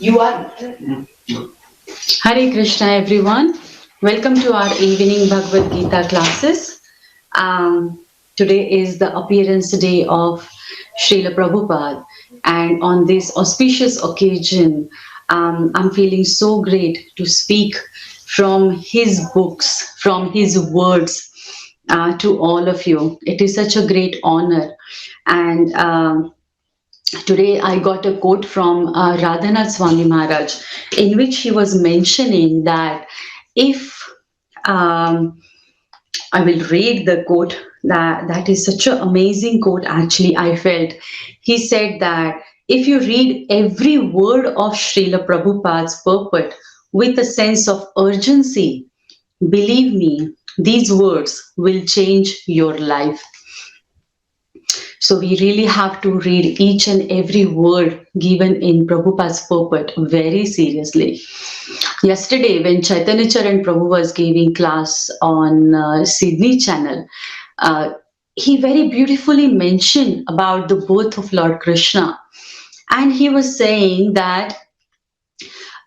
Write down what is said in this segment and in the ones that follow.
You are. Hare Krishna, everyone. Welcome to our evening Bhagavad Gita classes. Today is the appearance day of Srila Prabhupada, and on this auspicious occasion, I'm feeling so great to speak from his books, from his words to all of you. It is such a great honor, and today I got a quote from Radhanath Swami Maharaj, in which he was mentioning that if I will read the quote, that is such an amazing quote. Actually, I felt he said that if you read every word of Srila Prabhupada's purport with a sense of urgency, believe me, these words will change your life. So we really have to read each and every word given in Prabhupada's purport very seriously. Yesterday, when Chaitanya Charan Prabhu was giving class on Sydney channel, uh, he very beautifully mentioned about the birth of Lord Krishna. And he was saying that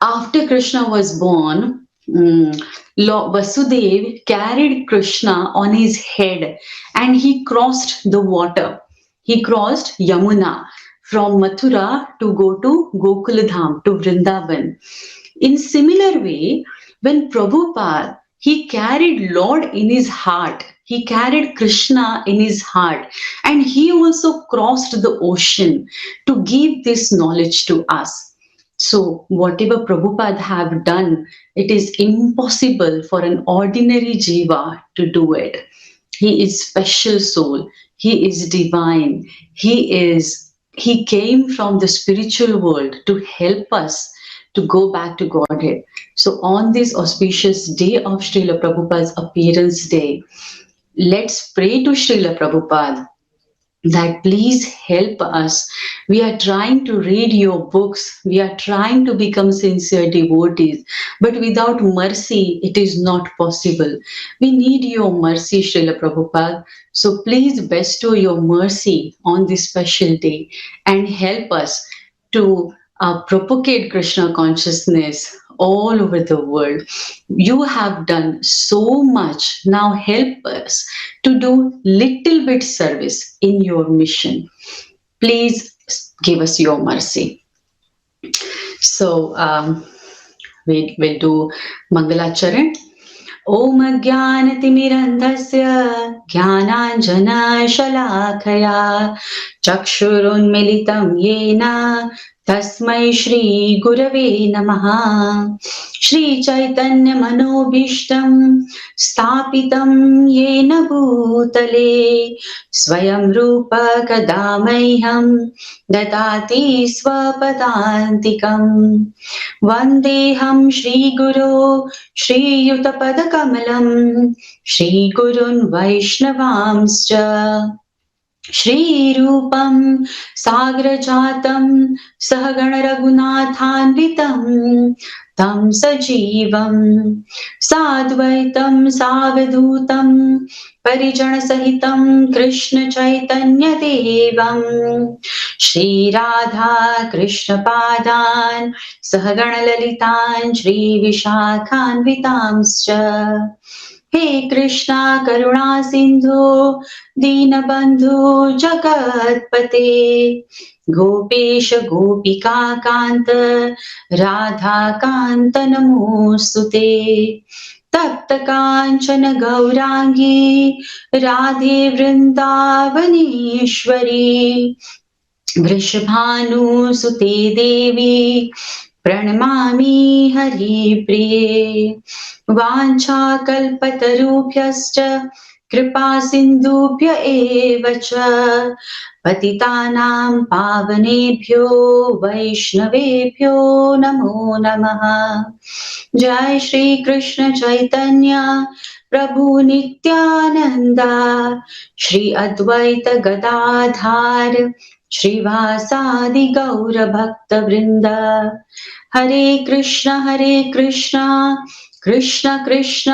after Krishna was born, Lord Vasudev carried Krishna on his head and he crossed the water. He crossed Yamuna from Mathura to go to Gokul to Vrindavan. In similar way, when Prabhupada, he carried Lord in his heart, he carried Krishna in his heart, and he also crossed the ocean to give this knowledge to us. So whatever Prabhupada have done, it is impossible for an ordinary jiva to do it. He is special soul. He is divine. He came from the spiritual world to help us to go back to Godhead. So on this auspicious day of Srila Prabhupada's appearance day, let's pray to Srila Prabhupada that please help us. We are trying to read your books. We are trying to become sincere devotees. But without mercy, it is not possible. We need your mercy, Srila Prabhupada. So please bestow your mercy on this special day and help us to propagate Krishna consciousness all over the world. You have done so much. Now help us to do little bit service in your mission. Please give us your mercy. So we will do Mangalacharan. ॐ अज्ञानतिमिरन्धस्य ज्ञानाञ्जनशलाखया चक्षुरुन्मिलितं येन तस्मै श्रीगुरवे नमः श्रीचैतन्यमनोभीष्टं स्थापितं येन भूतले स्वयं रूप कदा मह्यं ददाति स्वपदान्तिकम् वन्देऽहं श्रीगुरो श्रीयुतपदकमलं श्रीगुरुन् वैष्णवांश्च श्रीरूपं साग्रजातं सहगणरघुनाथान्वितं तं सजीवं साद्वैतं सावधूतं परिजनसहितं कृष्णचैतन्यदेवं श्रीराधा कृष्णपादान् सहगणललितान् श्रीविशाखान्वितांश्च हे कृष्णा करुणा सिन्धु दीनबन्धु जगत्पते गोपेश गोपिका कान्त राधाकान्त नमोऽस्तुते तप्त काञ्चन गौराङ्गी राधे वृन्दावनेश्वरी वृषभानुसुते देवी प्रणमामि हरिप्रिये वाञ्छाकल्पतरुभ्यश्च कृपा सिन्धुभ्य एव च पतितानां पावनेभ्यो वैष्णवेभ्यो नमो नमः। जय श्री कृष्ण चैतन्य प्रभु नित्यानंद श्री अद्वैत गदाधार श्रीवासादि गौर भक्त वृंद। हरे Krishna Krishna Krishna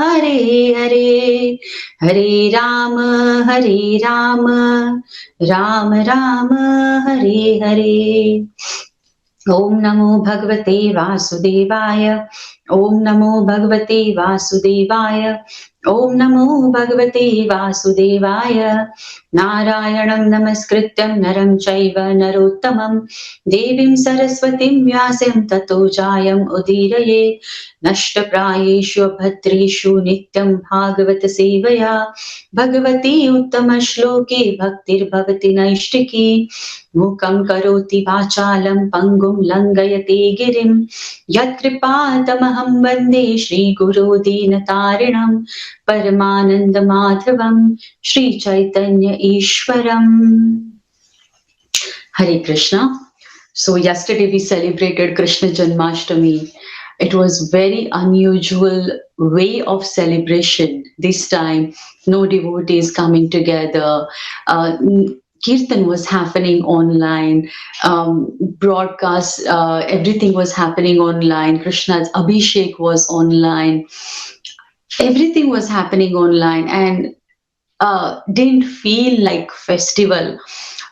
Hare Hare Hare Ram Ram Ram Hare Hare. Om Namo Bhagavate Vasudevaya. Om Namo Bhagavate Vasudevaya. Om Namo Bhagavate Vasudevaya. Narayanam Namaskrityam Naram Chaiva Narottamam Devim Saraswatim Vyasam Tato Jayam Udiraye Nashtaprayeshu Bhadreshu Nityam Bhagavata Sevaya Bhagavati Uttama Shloke Bhaktir Bhavati Naishtiki Mukam karoti vachalam pangum langayate girim yatkripatamaham vande Shri Guru Dinatarinam Paramananda Madhavam Shri Chaitanya Ishwaram. Hare Krishna. So yesterday we celebrated Krishna Janmashtami. It was very unusual way of celebration. This time, no devotees coming together. Kirtan was happening online, broadcast, everything was happening online. Krishna's Abhishek was online. Everything was happening online and didn't feel like festival.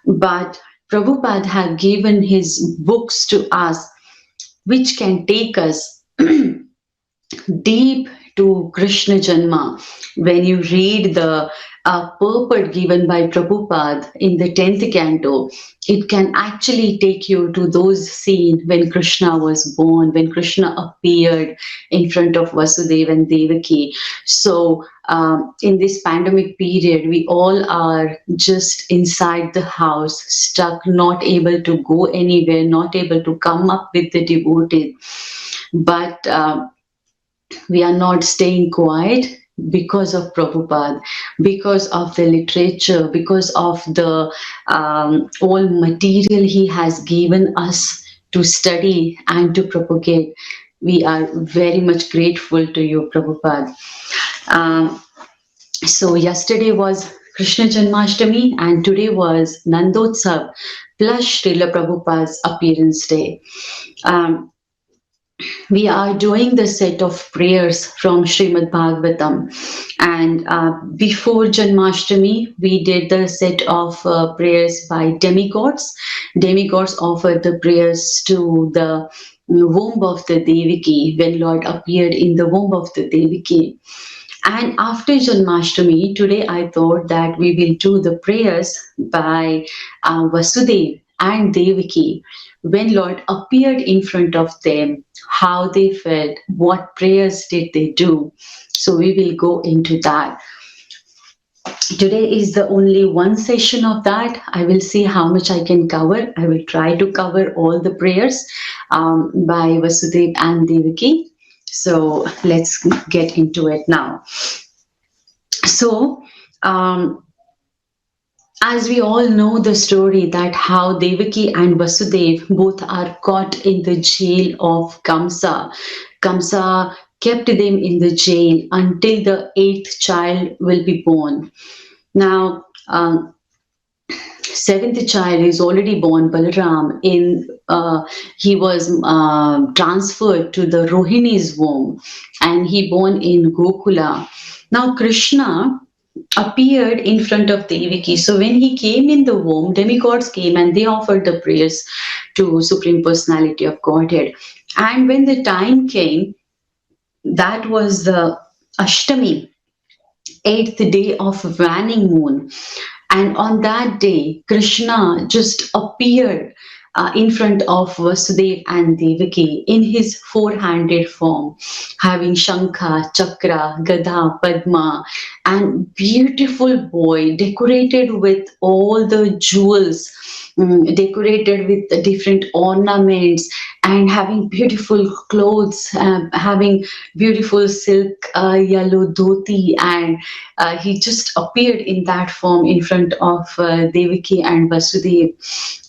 But Prabhupada had given his books to us, which can take us deep to Krishna Janma. When you read the purport given by Prabhupada in the 10th canto, it can actually take you to those scenes when Krishna was born, when Krishna appeared in front of Vasudev and Devaki. So, in this pandemic period, we all are just inside the house, stuck, not able to go anywhere, not able to come up with the devotees. But we are not staying quiet because of Prabhupada, because of the literature, because of the all material he has given us to study and to propagate. We are very much grateful to you, Prabhupada. Um, so yesterday was Krishna Janmashtami and today was Nandotsav plus Srila Prabhupada's appearance day. Um, we are doing the set of prayers from Srimad Bhagavatam. And before Janmashtami, we did the set of prayers by demigods. Demigods offered the prayers to the womb of the Devaki when Lord appeared in the womb of the Devaki. And after Janmashtami, today I thought that we will do the prayers by Vasudev and Devaki when Lord appeared in front of them, how they felt, what prayers did they do. So we will go into that. Today is the only one session of that. I will see how much I can cover. I will try to cover all the prayers by Vasudev and Devaki. So let's get into it now. So, as we all know the story that how Devaki and Vasudev both are caught in the jail of Kamsa. Kamsa kept them in the jail until the eighth child will be born. Now, seventh child is already born, Balaram. He was transferred to the Rohini's womb, and he born in Gokula. Now, Krishna appeared in front of Devaki. So when he came in the womb, demigods came and they offered the prayers to Supreme Personality of Godhead. And when the time came, that was the Ashtami, eighth day of waning moon. And on that day, Krishna just appeared in front of Vasudev and Devaki in his four-handed form, having Shankha, Chakra, Gada, Padma, and beautiful boy decorated with all the jewels, decorated with the different ornaments, and having beautiful clothes, having beautiful silk yellow dhoti, and he just appeared in that form in front of Devaki and Vasudev.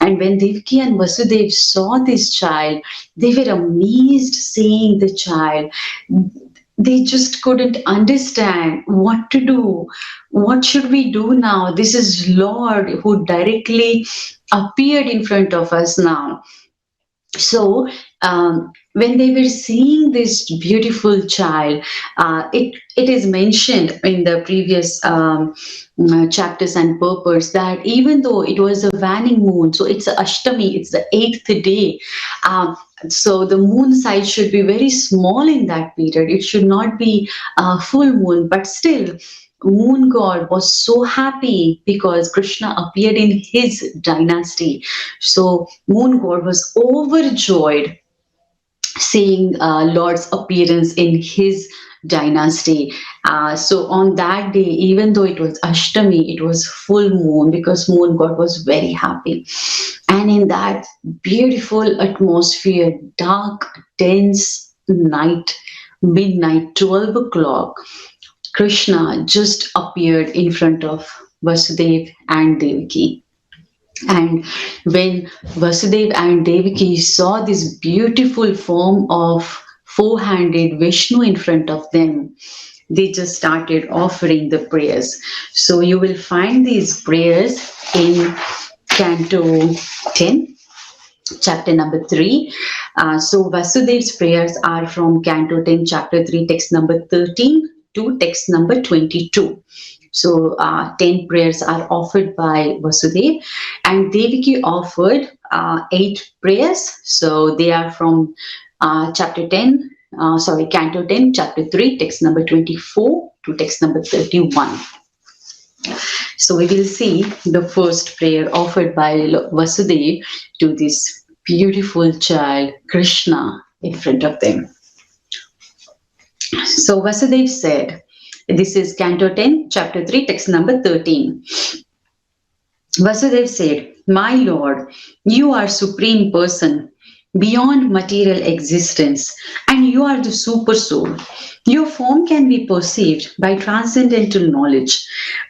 And when Devaki and Vasudev saw this child, they were amazed seeing the child. They just couldn't understand what to do. What should we do now? This is Lord who directly appeared in front of us now. So, when they were seeing this beautiful child, it is mentioned in the previous chapters and purpose that even though it was a waning moon, so it's a Ashtami, it's the eighth day. Um, so the moon size should be very small in that period. It should not be full moon, but still, moon god was so happy because Krishna appeared in his dynasty. So moon god was overjoyed seeing Lord's appearance in his dynasty. So on that day, even though it was Ashtami, it was full moon because moon god was very happy. And in that beautiful atmosphere, dark, dense night, midnight, 12 o'clock, Krishna just appeared in front of Vasudev and Devaki. And when Vasudev and Devaki saw this beautiful form of four-handed Vishnu in front of them, they just started offering the prayers. So you will find these prayers in Canto 10, chapter number 3. So Vasudev's prayers are from Canto 10, chapter 3, text number 13 to text number 22. So 10 prayers are offered by Vasudev, and Devaki offered 8 prayers. So they are from chapter 10, Canto 10, chapter 3, text number 24 to text number 31. So we will see the first prayer offered by Vasudev to this beautiful child, Krishna, in front of them. So Vasudev said, this is Canto 10, chapter 3, text number 13. Vasudev said, "My Lord, you are supreme person, beyond material existence, and you are the super soul. Your form can be perceived by transcendental knowledge,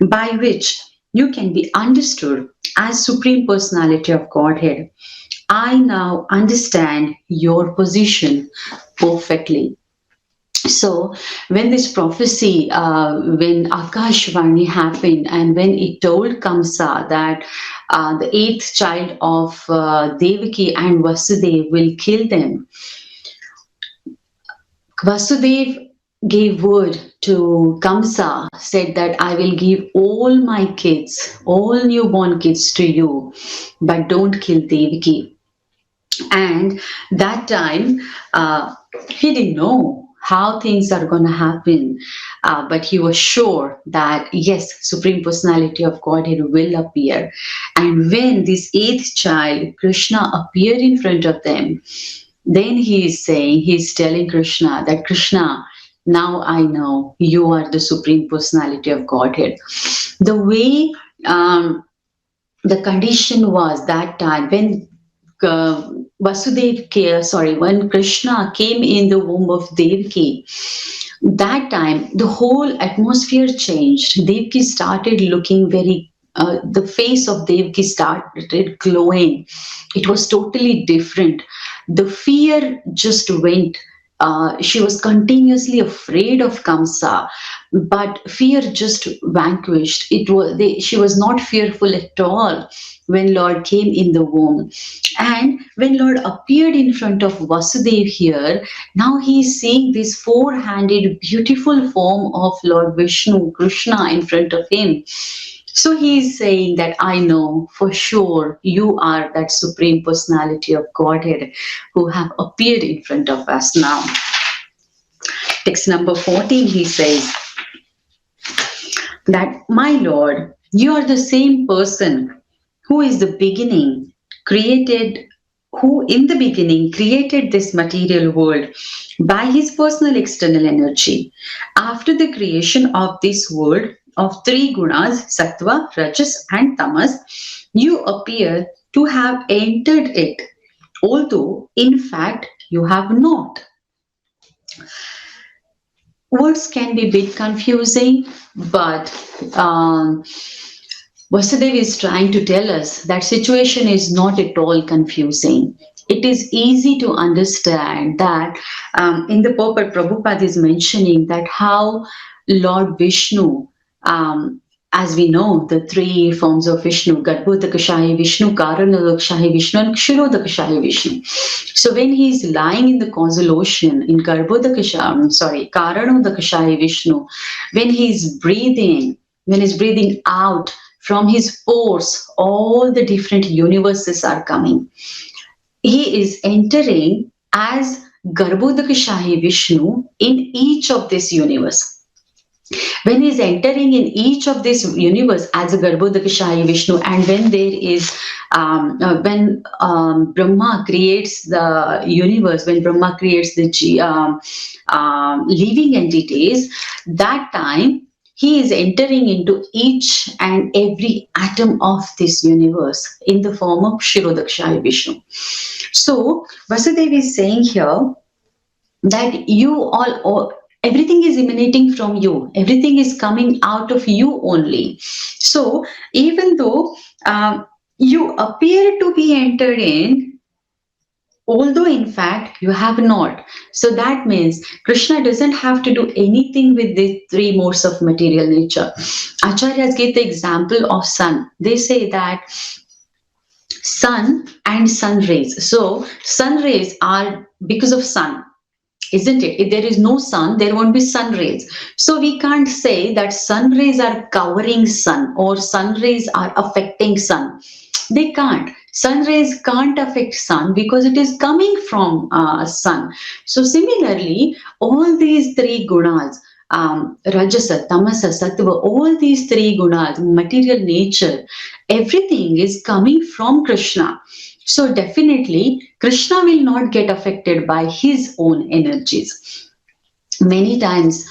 by which you can be understood as supreme personality of Godhead. I now understand your position perfectly." So when this prophecy, when Akashvani happened, and when it told Kamsa that the eighth child of Devaki and Vasudev will kill them, Vasudev gave word to Kamsa, said that I will give all my kids, all newborn kids to you, but don't kill Devaki. And that time, he didn't know how things are going to happen, but he was sure that yes, Supreme Personality of Godhead will appear. And when this eighth child, Krishna, appeared in front of them, then he's telling Krishna that Krishna, now I know you are the Supreme Personality of Godhead. The way the condition was that time when when Krishna came in the womb of Devaki, that time the whole atmosphere changed. Devaki started looking very, the face of Devaki started glowing. It was totally different. The fear just went. She was continuously afraid of Kamsa, but fear just vanquished. She was not fearful at all when Lord came in the womb. And when Lord appeared in front of Vasudev here, now he is seeing this four-handed beautiful form of Lord Vishnu, Krishna, in front of him. So he is saying that I know for sure you are that Supreme Personality of Godhead who have appeared in front of us now. Text number 14, he says that, "My Lord, you are the same person who is the beginning created, who in the beginning created this material world by his personal external energy. After the creation of this world of three gunas, sattva, rajas, and tamas, you appear to have entered it, although in fact you have not." Words can be a bit confusing, but Vasudev is trying to tell us that situation is not at all confusing. It is easy to understand that in the purport, Prabhupada is mentioning that how Lord Vishnu as we know, the three forms of Vishnu, Garbhodakashayi Vishnu, Karanodakashayi Vishnu, and Kshirodakashayi Vishnu. So when he is lying in the causal ocean in Karanodakashayi Vishnu, when he is breathing, when he's breathing out from his pores, all the different universes are coming. He is entering as Garbhodakashayi Vishnu in each of this universe. When he is entering in each of this universe as a Garbhodakashayi Vishnu, and when there is when Brahma creates the universe, when Brahma creates the living entities, that time he is entering into each and every atom of this universe in the form of Kshirodakashayi Vishnu. So Vasudev is saying here that you all everything is emanating from you, everything is coming out of you only. So even though you appear to be entered in, although in fact you have not. So that means Krishna doesn't have to do anything with the three modes of material nature. Acharyas give the example of sun. They say that sun and sun rays, so sun rays are because of sun, isn't it? If there is no sun, there won't be sun rays. So we can't say that sun rays are covering sun or sun rays are affecting sun. They can't. Sun rays can't affect sun because it is coming from sun. So similarly, all these three gunas, Rajasa, Tamasa, Sattva, all these three gunas, material nature, everything is coming from Krishna. So definitely, Krishna will not get affected by his own energies. Many times,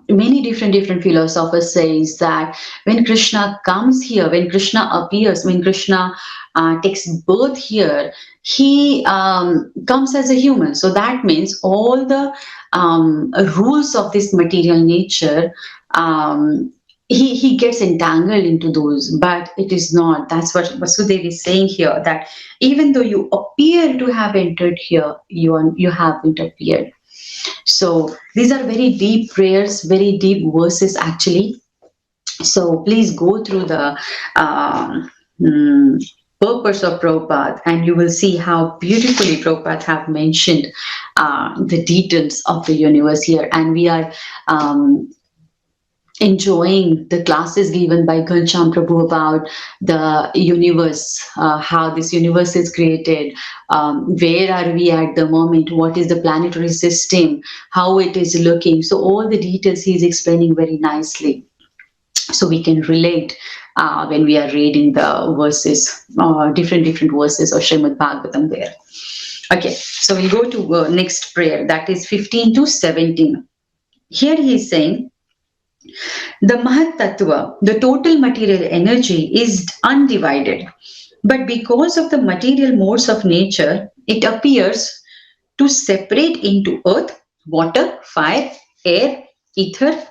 many different philosophers says that when Krishna comes here, when Krishna appears, when Krishna takes birth here, he comes as a human. So that means all the rules of this material nature. He gets entangled into those, but it is not. That's what Vasudev is saying here, that even though you appear to have entered here, you haven't appeared. So these are very deep prayers, very deep verses actually. So please go through the purpose of Prabhupada, and you will see how beautifully Prabhupada have mentioned the details of the universe here. And we are enjoying the classes given by Ghanshyam Prabhu about the universe, how this universe is created, where are we at the moment, what is the planetary system, how it is looking. So all the details he is explaining very nicely. So we can relate when we are reading the verses, different verses of Srimad Bhagavatam there. Okay, so we'll go to next prayer, that is 15 to 17. Here he is saying, the Mahat Tattva, the total material energy, is undivided. But because of the material modes of nature, it appears to separate into earth, water, fire, air, ether.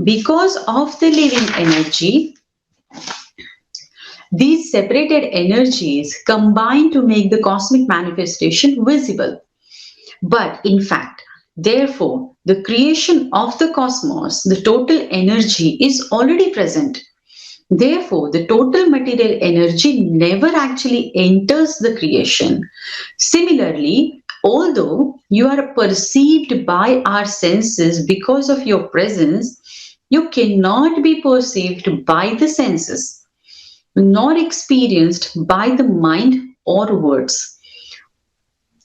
Because of the living energy, these separated energies combine to make the cosmic manifestation visible. But in fact, therefore, the creation of the cosmos, the total energy is already present. Therefore, the total material energy never actually enters the creation. Similarly, although you are perceived by our senses because of your presence, you cannot be perceived by the senses, nor experienced by the mind or words.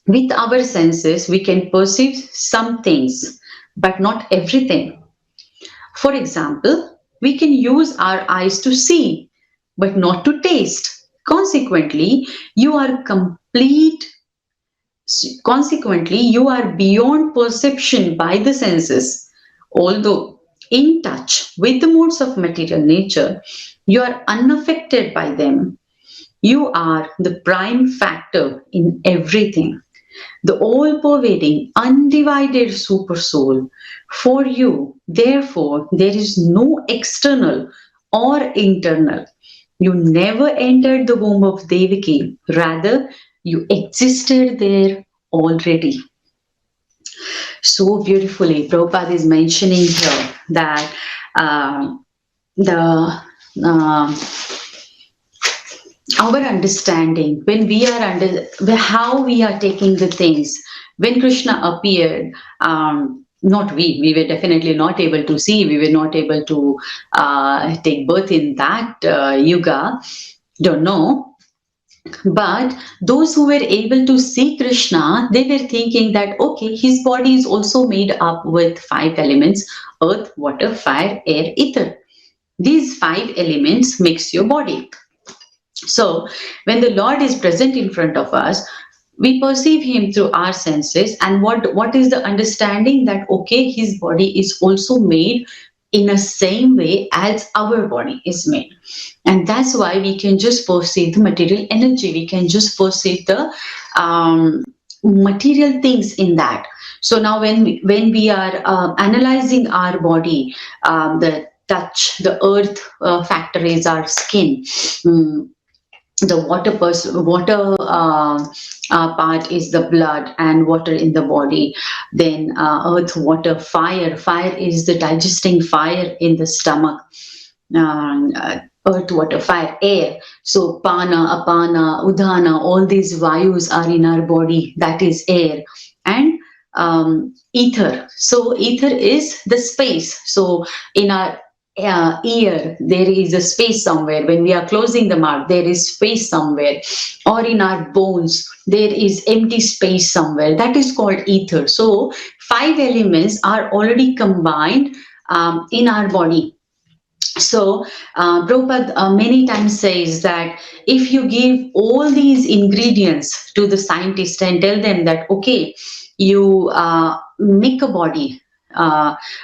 With our senses, we can perceive some things, but not everything. For example, we can use our eyes to see, but not to taste. Consequently, you are beyond perception by the senses. Although in touch with the modes of material nature, you are unaffected by them. You are the prime factor in everything, the all-pervading, undivided supersoul. For you, therefore, there is no external or internal. You never entered the womb of Devaki. Rather, you existed there already. So beautifully, Prabhupada is mentioning here that the uh, our understanding, when we are under how we are taking the things. When Krishna appeared, not we were definitely not able to see, we were not able to take birth in that yuga, don't know. But those who were able to see Krishna, they were thinking that okay, his body is also made up with five elements: earth, water, fire, air, ether. These five elements makes your body. So, when the Lord is present in front of us, we perceive Him through our senses. And what is the understanding that, okay, His body is also made in the same way as our body is made. And that's why we can just perceive the material energy, we can just perceive the material things in that. So now when we are analyzing our body, the touch, the earth factor is our skin. Mm, the water part is the blood and water in the body. Then earth, water, fire is the digesting fire in the stomach. Earth, water, fire, air. So pana, apana, udana, all these vayus are in our body, that is air. And ether, so ether is the space. So in our ear there is a space somewhere. When we are closing the mouth, there is space somewhere. Or in our bones there is empty space somewhere, that is called ether. So five elements are already combined in our body. So, Prabhupada many times says that if you give all these ingredients to the scientist and tell them that, okay, you make a body,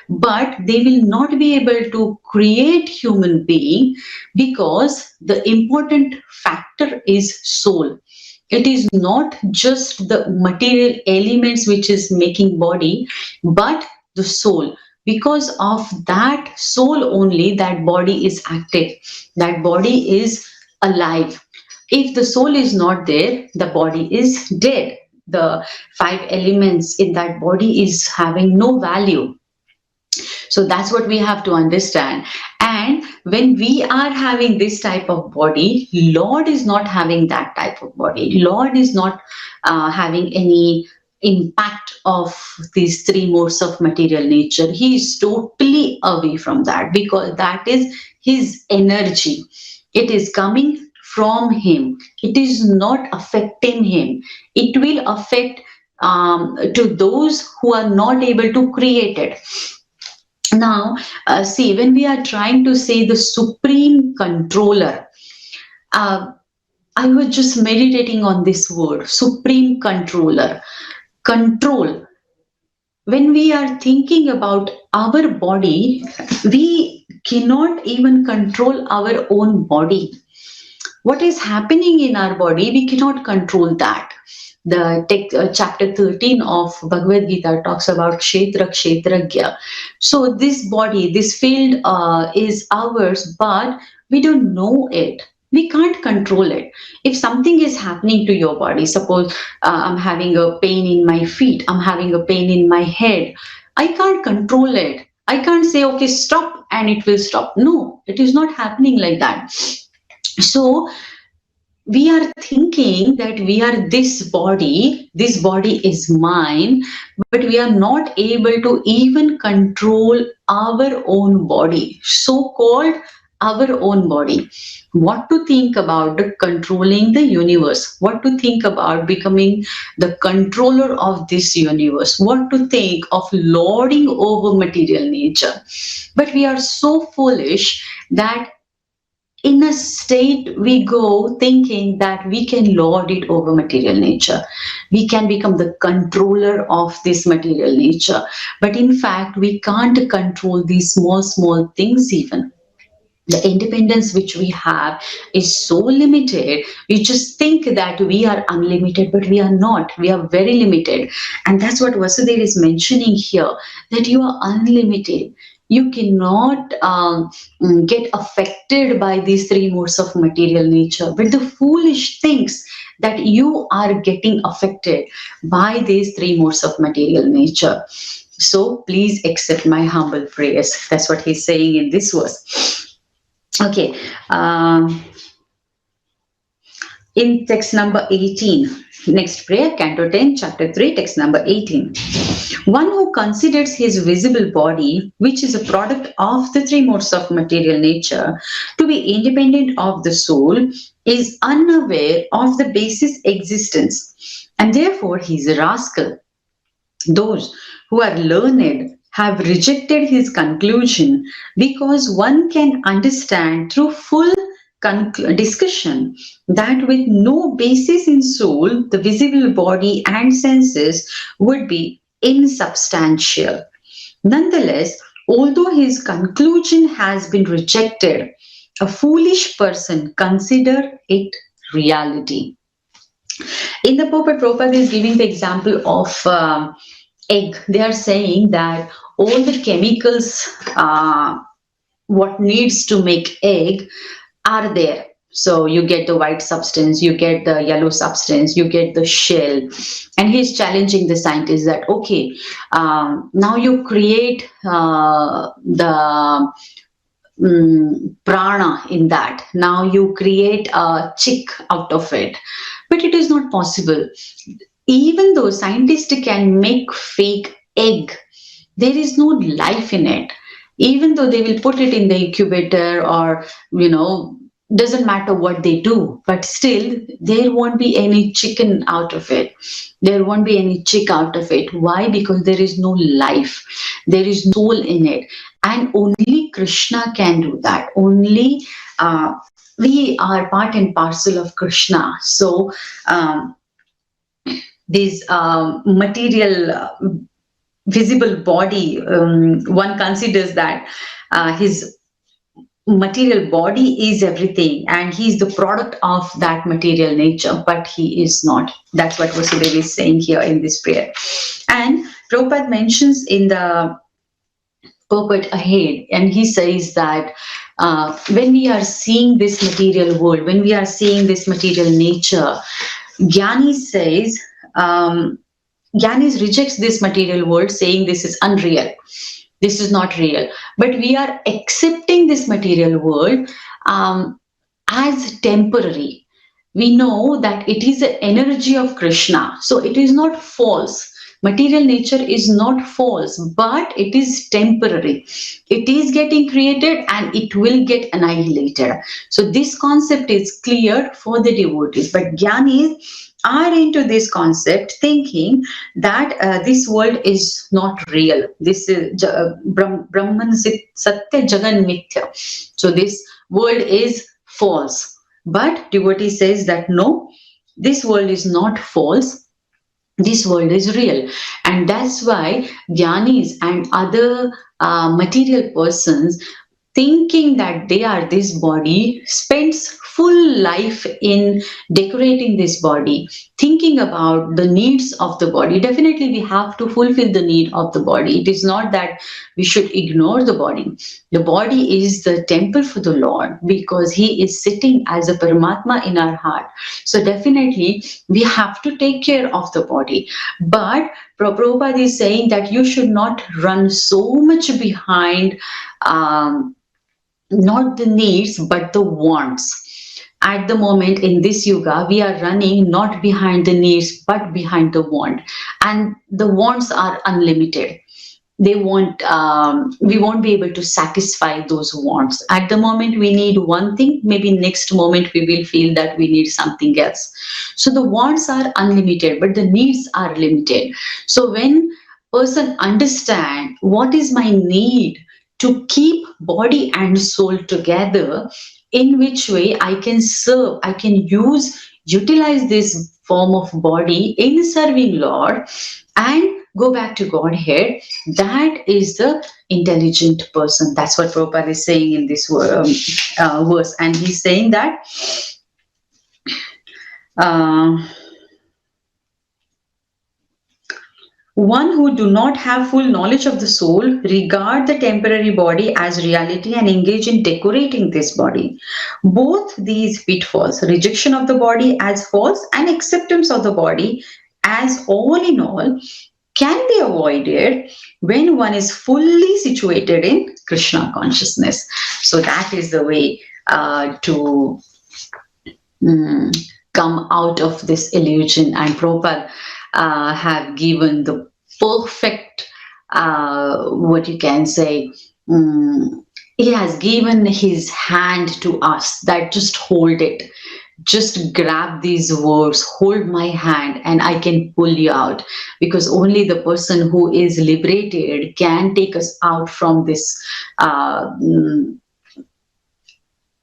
but they will not be able to create human being, because the important factor is soul. It is not just the material elements which is making body, but the soul. Because of that soul only, that body is active, that body is alive. If the soul is not there, the body is dead. The five elements in that body is having no value. So that's what we have to understand. And when we are having this type of body, Lord is not having that type of body. Lord is not having any impact of these three modes of material nature. He is totally away from that, because that is his energy. It is coming from him. It is not affecting him. It will affect to those who are not able to create it. Now, see, when we are trying to say the supreme controller, uh, I was just meditating on this word, supreme controller. Control. When we are thinking about our body, we cannot even control our own body. What is happening in our body, we cannot control that. The chapter 13 of Bhagavad Gita talks about Kshetra Kshetragya. So this body, this field is ours, but we don't know it. We can't control it. If something is happening to your body, suppose I'm having a pain in my feet, I'm having a pain in my head, I can't control it. I can't say, okay, stop, and it will stop. No, it is not happening like that. So we are thinking that we are this body is mine, but we are not able to even control our own body, so called our own body. What to think about the controlling the universe, what to think about becoming the controller of this universe, what to think of lording over material nature. But we are so foolish that in a state we go thinking that we can lord it over material nature, we can become the controller of this material nature. But in fact we can't control these small things. Even the independence which we have is so limited. We just think that we are unlimited, but we are not. We are very limited. And that's what Vasudev is mentioning here, that you are unlimited. You cannot get affected by these three modes of material nature. But the foolish thinks that you are getting affected by these three modes of material nature. So please accept my humble prayers. That's what he's saying in this verse. Okay. In text number 18, next prayer, Canto 10, chapter 3, text number 18. One who considers his visible body, which is a product of the three modes of material nature, to be independent of the soul, is unaware of the basis existence, and therefore he is a rascal. Those who are learned have rejected his conclusion because one can understand through full discussion that with no basis in soul, the visible body and senses would be insubstantial. Nonetheless, although his conclusion has been rejected, a foolish person consider it reality. In the purport, Prabhupada is giving the example of egg. They are saying that all the chemicals, what needs to make egg, are there. So you get the white substance, you get the yellow substance, you get the shell. And he's challenging the scientists that, okay, now you create the prana in that. Now you create a chick out of it. But it is not possible. Even though scientists can make fake egg, there is no life in it. Even though they will put it in the incubator, or doesn't matter what they do, but still there won't be any chicken out of it. There won't be any chick out of it. Why? Because there is no life, there is no soul in it, and only Krishna can do that. Only we are part and parcel of Krishna. So this material visible body, one considers that his material body is everything and he is the product of that material nature, but he is not. That's what Vasudev is saying here in this prayer. And Prabhupada mentions in the purport ahead, and he says that when we are seeing this material world, when we are seeing this material nature, Jnani says, Jnani rejects this material world, saying this is unreal. This is not real. But we are accepting this material world as temporary. We know that it is the energy of Krishna. So it is not false. Material nature is not false, but it is temporary. It is getting created and it will get annihilated. So this concept is clear for the devotees. But Jnanis are into this concept, thinking that this world is not real. This is Brahman Satya Jagan Mithya. So this world is false. But devotee says that no, this world is not false. This world is real. And that's why Jnanis and other material persons, thinking that they are this body, spends full life in decorating this body, thinking about the needs of the body. Definitely we have to fulfill the need of the body. It is not that we should ignore the body. The body is the temple for the Lord, because he is sitting as a Paramatma in our heart. So definitely we have to take care of the body. But Prabhupada is saying that you should not run so much behind not the needs but the wants. At the moment in this yuga, we are running not behind the needs but behind the want, and the wants are unlimited. They won't We won't be able to satisfy those wants. At the moment we need one thing, maybe next moment we will feel that we need something else. So the wants are unlimited but the needs are limited. So when person understand what is my need to keep body and soul together, in which way I can serve, I can utilize this form of body in serving Lord and go back to Godhead, that is the intelligent person. That's what Prabhupada is saying in this verse. And he's saying that one who do not have full knowledge of the soul regard the temporary body as reality and engage in decorating this body. Both these pitfalls, rejection of the body as false and acceptance of the body as all in all, can be avoided when one is fully situated in Krishna consciousness. So that is the way to mm, come out of this illusion. And Prabhupada have given the perfect, what you can say, mm, he has given his hand to us that just hold it. Just grab these words, hold my hand, and I can pull you out. Because only the person who is liberated can take us out from this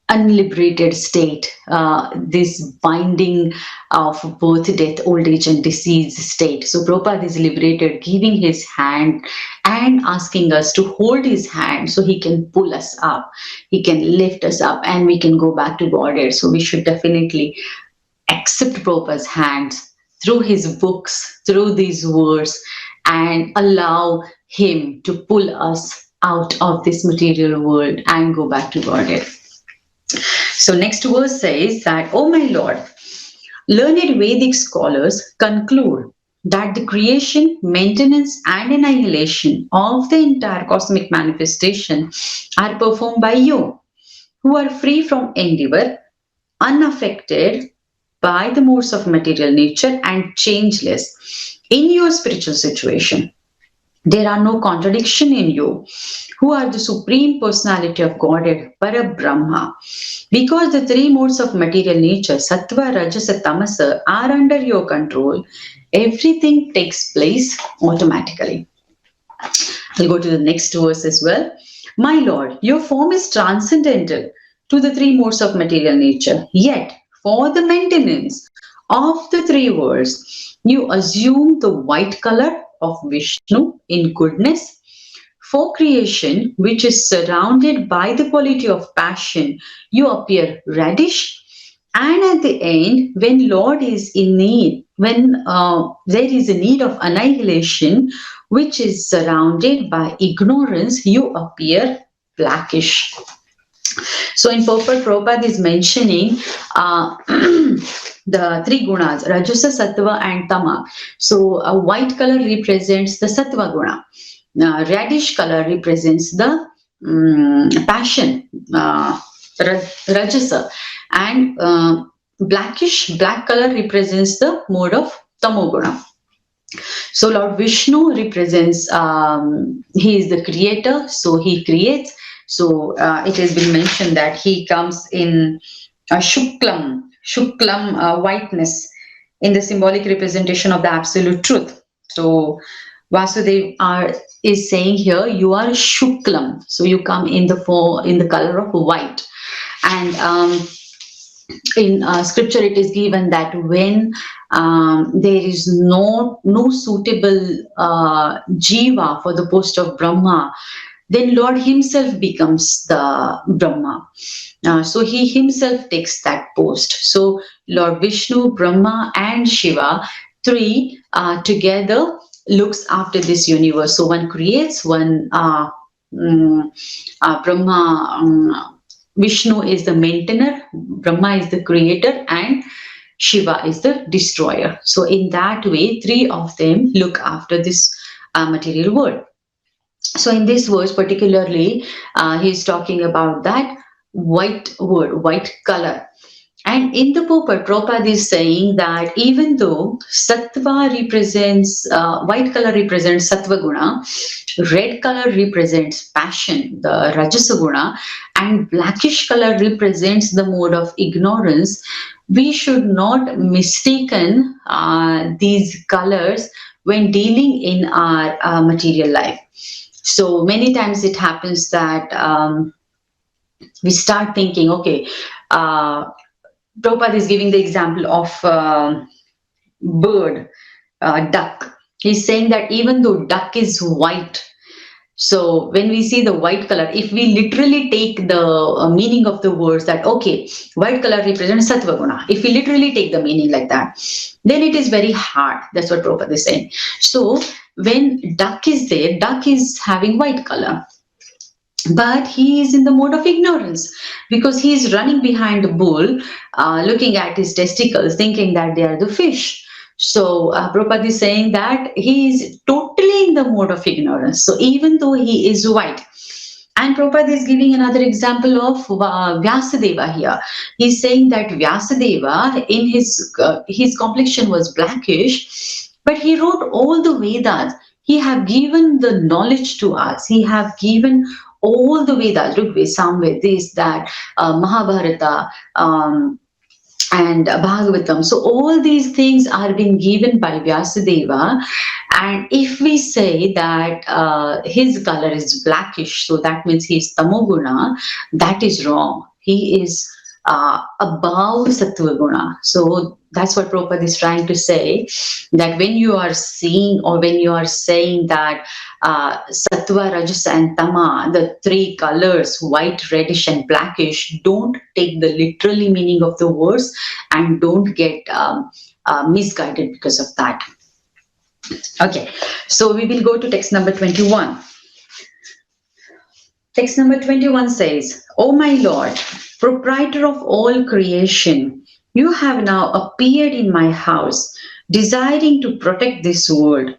unliberated state, this binding of birth, death, old age, and disease state. So Prabhupada is liberated, giving his hand and asking us to hold his hand so he can pull us up, he can lift us up, and we can go back to Godhead. So we should definitely accept Prabhupada's hands through his books, through these words, and allow him to pull us out of this material world and go back to Godhead. So next verse says that, "O my Lord, learned Vedic scholars conclude that the creation, maintenance, and annihilation of the entire cosmic manifestation are performed by you, who are free from endeavor, unaffected by the modes of material nature, and changeless in your spiritual situation. There are no contradiction in you, who are the supreme personality of Godhead, Parabrahma. Because the three modes of material nature, Sattva, Rajasa, Tamasa, are under your control, everything takes place automatically." I'll go to the next verse as well. "My Lord, your form is transcendental to the three modes of material nature. Yet, for the maintenance of the three worlds, you assume the white color of Vishnu in goodness. For creation, which is surrounded by the quality of passion, you appear reddish. And at the end, when Lord is in need, when there is a need of annihilation, which is surrounded by ignorance, you appear blackish." So in purport, Prabhupada is mentioning the three gunas, Rajasa, Sattva, and Tama. So a white color represents the Sattva guna. Reddish color represents the passion, Rajasa, and black color represents the mode of Tamoguna. So Lord Vishnu represents, he is the creator, so he creates. So it has been mentioned that he comes in Shuklam whiteness, in the symbolic representation of the absolute truth. So Vasudev is saying here, you are Shuklam, so you come in the color of white. And in scripture it is given that when there is no suitable jiva for the post of Brahma, then Lord himself becomes the Brahma. So he himself takes that post. So Lord Vishnu, Brahma, and Shiva, three together looks after this universe. So one creates, one Brahma, Vishnu is the maintainer, Brahma is the creator, and Shiva is the destroyer. So in that way, three of them look after this material world. So in this verse particularly, he's talking about that white word, white color. And in the purport, Prabhupada is saying that even though Sattva represents, white color represents Sattva guna, red color represents passion, the Rajasa guna, and blackish color represents the mode of ignorance, we should not mistaken these colors when dealing in our material life. So many times it happens that we start thinking, okay, Prabhupada is giving the example of bird, duck. He's saying that even though duck is white, so when we see the white color, if we literally take the meaning of the words that, okay, white color represents Sattva guna, if we literally take the meaning like that, then it is very hard. That's what Prabhupada is saying. So when duck is there, duck is having white color. But he is in the mode of ignorance because he is running behind a bull, looking at his testicles, thinking that they are the fish. So Prabhupada is saying that he is totally in the mode of ignorance. So even though he is white, And Prabhupada is giving another example of Vyasadeva here. He's saying that Vyasadeva, in his complexion was blackish, but he wrote all the Vedas. He have given the knowledge to us. He have given all the Vedas, Rig Veda, Samveda, this, that, Mahabharata, and Bhagavatam. So all these things are being given by Vyasadeva. And if we say that his color is blackish, so that means he is tamoguna, that is wrong. He is above sattva guna. So that's what Prabhupada is trying to say, that when you are seeing or when you are saying that sattva, rajas, and tama, the three colors, white, reddish, and blackish, don't take the literally meaning of the words and don't get misguided because of that. Okay, so we will go to text number 21. Text number 21 says, "O my Lord, proprietor of all creation, you have now appeared in my house, desiring to protect this world.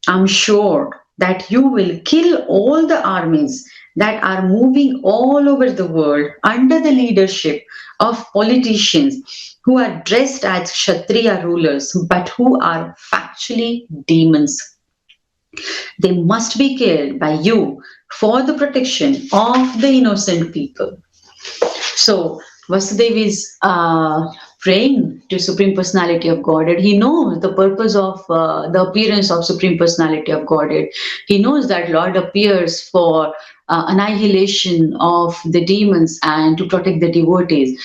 I'm sure that you will kill all the armies that are moving all over the world under the leadership of politicians who are dressed as Kshatriya rulers, but who are factually demons. They must be killed by you for the protection of the innocent people." So Vasudev is praying to Supreme Personality of Godhead. He knows the purpose of the appearance of Supreme Personality of Godhead. He knows that Lord appears for annihilation of the demons and to protect the devotees.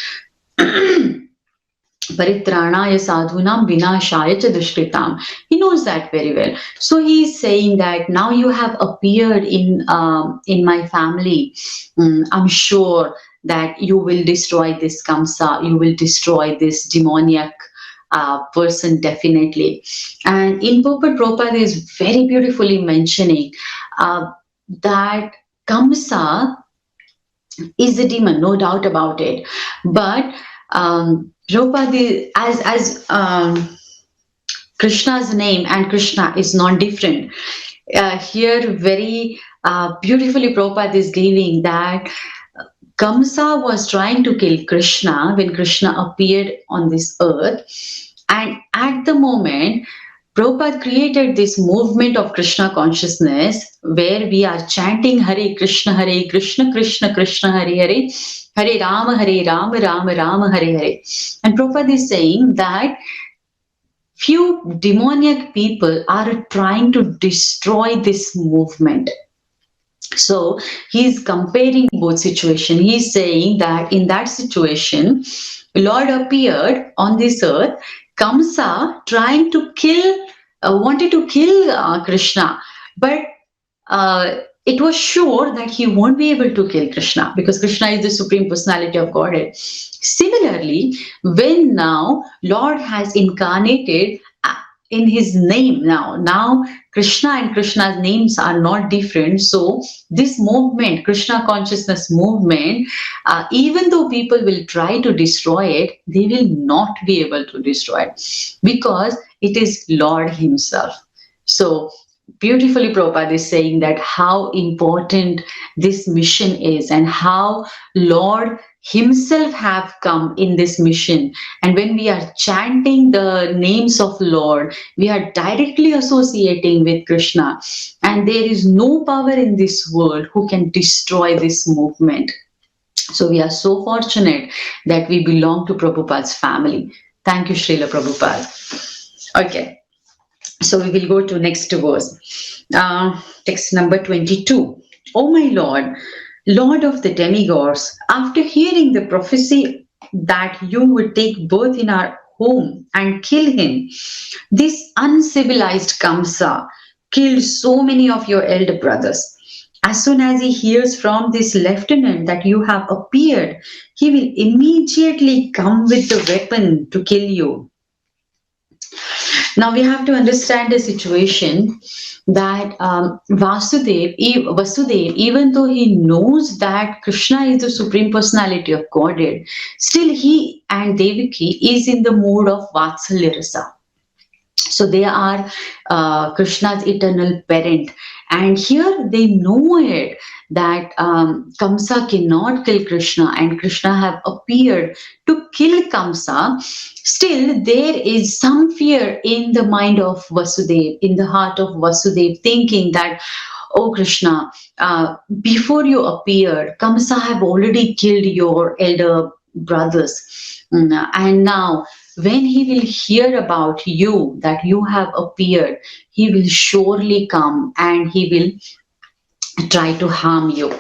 Paritranaya sadhunam vinashaya cha dushkritam. He knows that very well. So he is saying that now you have appeared in my family. I'm sure that you will destroy this Kamsa, you will destroy this demoniac person definitely. And in Purport, Prabhupada is very beautifully mentioning that Kamsa is a demon, no doubt about it. But Prabhupada, as Krishna's name and Krishna is not different. Here very beautifully Prabhupada is giving that Kamsa was trying to kill Krishna when Krishna appeared on this earth. And at the moment, Prabhupada created this movement of Krishna consciousness where we are chanting Hare Krishna, Krishna Krishna, Hare Hare, Hare Rama, Rama Rama, Hare Hare. And Prabhupada is saying that few demoniac people are trying to destroy this movement. So he's comparing both situations. He's saying that in that situation, Lord appeared on this earth, Kamsa trying to kill, wanted to kill Krishna, but it was sure that he won't be able to kill Krishna because Krishna is the Supreme Personality of Godhead. Similarly, when now Lord has incarnated in his name, now Krishna and Krishna's names are not different. So this movement, Krishna consciousness movement, even though people will try to destroy it, they will not be able to destroy it because it is Lord himself. So beautifully Prabhupada is saying that how important this mission is and how Lord himself have come in this mission. And when we are chanting the names of Lord, we are directly associating with Krishna. And there is no power in this world who can destroy this movement. So we are so fortunate that we belong to Prabhupada's family. Thank you, Srila Prabhupada. Okay. So we will go to next verse. Text number 22. "O my Lord, Lord of the demigods, after hearing the prophecy that you would take birth in our home and kill him, this uncivilized Kamsa killed so many of your elder brothers. As soon as he hears from this lieutenant that you have appeared, he will immediately come with the weapon to kill you." Now we have to understand the situation that Vasudev, even though he knows that Krishna is the Supreme Personality of Godhead, still he and Devaki is in the mood of Vatsalya Rasa. So they are Krishna's eternal parent. And here they know it, that Kamsa cannot kill Krishna and Krishna have appeared to kill Kamsa, still there is some fear in the mind of Vasudev, in the heart of Vasudev, thinking that, oh Krishna, before you appeared, Kamsa have already killed your elder brothers. And now when he will hear about you, that you have appeared, he will surely come and he will try to harm you.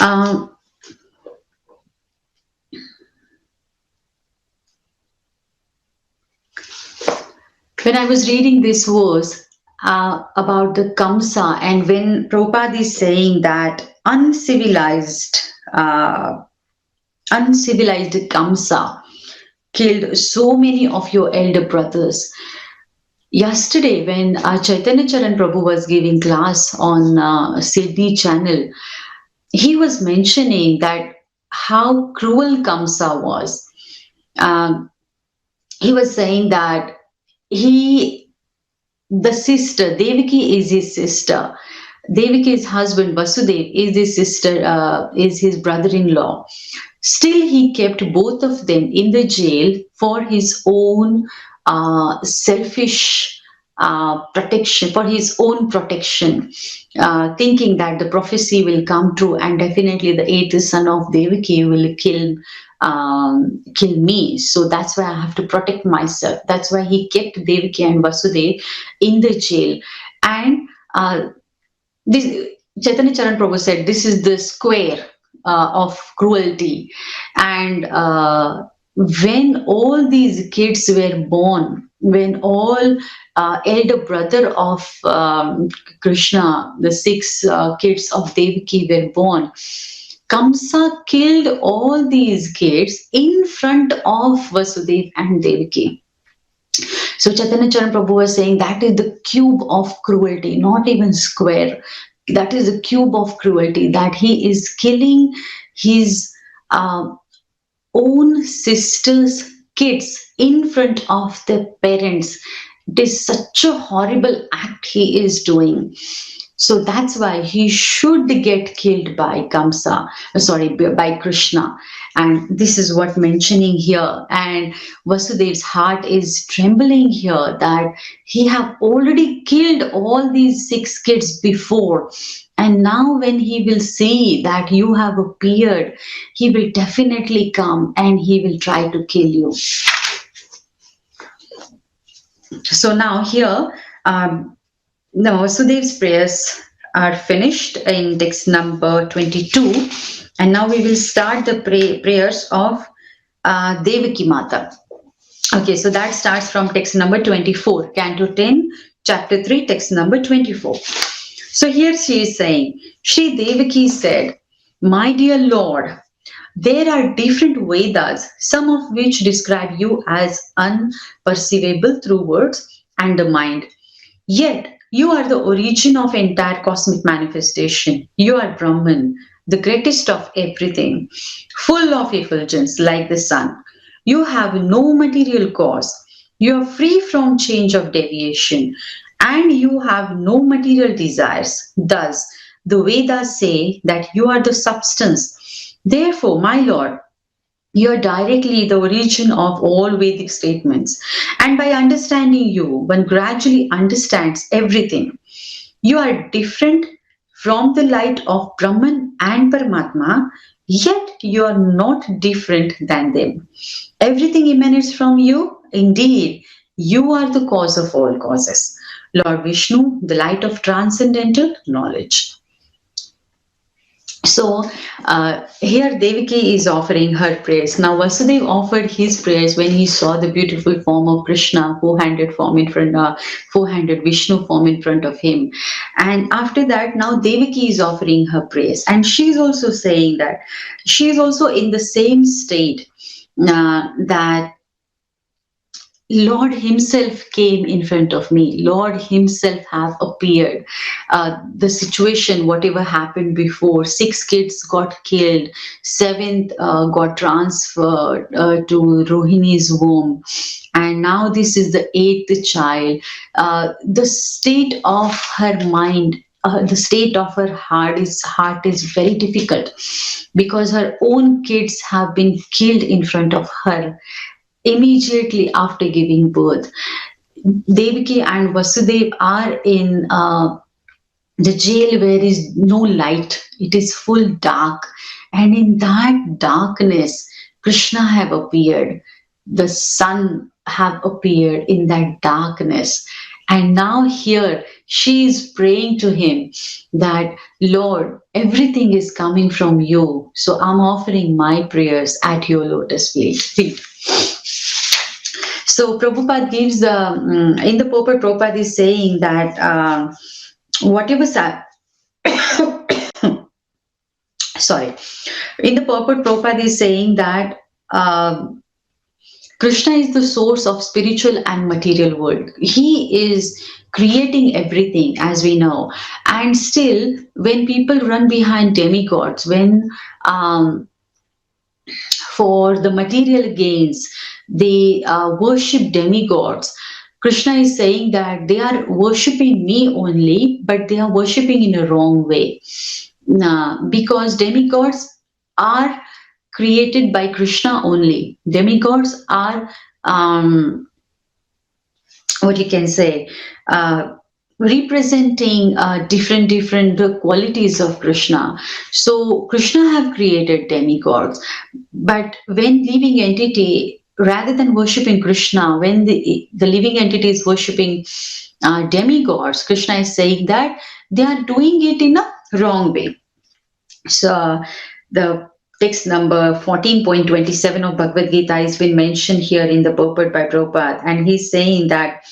Um, when I was reading this verse about the Kamsa, and when Prabhupada is saying that uncivilized Kamsa killed so many of your elder brothers. Yesterday, when Chaitanya Charan Prabhu was giving class on Sydney channel, he was mentioning that how cruel Kamsa was. Um, he was saying that the sister, Devaki is his sister. Devaki's husband, Vasudev, is his sister, is his brother-in-law. Still, he kept both of them in the jail for his own selfish protection, for his own protection, thinking that the prophecy will come true and definitely the eighth son of Devaki will kill me. So that's why I have to protect myself. That's why he kept Devaki and Vasudev in the jail. And this Chaitanya Charan Prabhu said this is the square of cruelty. And when all these kids were born, when all elder brother of Krishna, the six kids of Devaki were born, Kamsa killed all these kids in front of Vasudev and Devaki. So Chaitanya Charan Prabhu was saying that is the cube of cruelty, not even square. That is the cube of cruelty, that he is killing his own sister's kids in front of their parents. It is such a horrible act he is doing. So that's why he should get killed by by Krishna. And this is what mentioning here. And Vasudev's heart is trembling here that he have already killed all these six kids before. And now when he will see that you have appeared, he will definitely come and he will try to kill you. So now here, the Vasudev's prayers are finished in text number 22. And now we will start the prayers of Devaki Mata. Okay, so that starts from text number 24, Canto 10, Chapter 3, text number 24. So here she is saying, Shri Devaki said, my dear Lord, there are different Vedas, some of which describe you as unperceivable through words and the mind. Yet, you are the origin of entire cosmic manifestation. You are Brahman, the greatest of everything, full of effulgence like the sun. You have no material cause. You are free from change of deviation, and you have no material desires. Thus, the Vedas say that you are the substance. Therefore, my Lord, you are directly the origin of all Vedic statements. And by understanding you, one gradually understands everything. You are different from the light of Brahman and Paramatma, yet you are not different than them. Everything emanates from you. Indeed, you are the cause of all causes. Lord Vishnu, the light of transcendental knowledge. So here Devaki is offering her prayers. Now Vasudeva offered his prayers when he saw the beautiful form of Krishna, four-handed Vishnu form in front of him. And after that, now Devaki is offering her prayers. And she is also saying that she is also in the same state that Lord Himself came in front of me. Lord Himself have appeared. The situation, whatever happened before, 6 kids got killed, seventh got transferred to Rohini's womb, and now this is the eighth child. The state of her mind. The state of her heart is very difficult because her own kids have been killed in front of her immediately after giving birth. Devaki and Vasudev are in the jail where is no light. It is full dark. And in that darkness, Krishna have appeared. The sun have appeared in that darkness. And now here she is praying to him that, Lord, everything is coming from you. So I'm offering my prayers at your lotus feet. So Prabhupada gives the in the purport, Prabhupada is saying that whatever sorry, in the purport, Prabhupada is saying that Krishna is the source of spiritual and material world. He is creating everything, as we know, and still, when people run behind demigods, when for the material gains, they worship demigods. Krishna is saying that they are worshipping me only, but they are worshipping in a wrong way. Because demigods are created by Krishna only. Demigods are, what you can say, representing different qualities of Krishna. So Krishna have created demigods, but when living entity, rather than worshipping Krishna, when the living entity is worshipping demigods, Krishna is saying that they are doing it in a wrong way. So the text number 14.27 of Bhagavad Gita has been mentioned here in the purport by Prabhupada, and he's saying that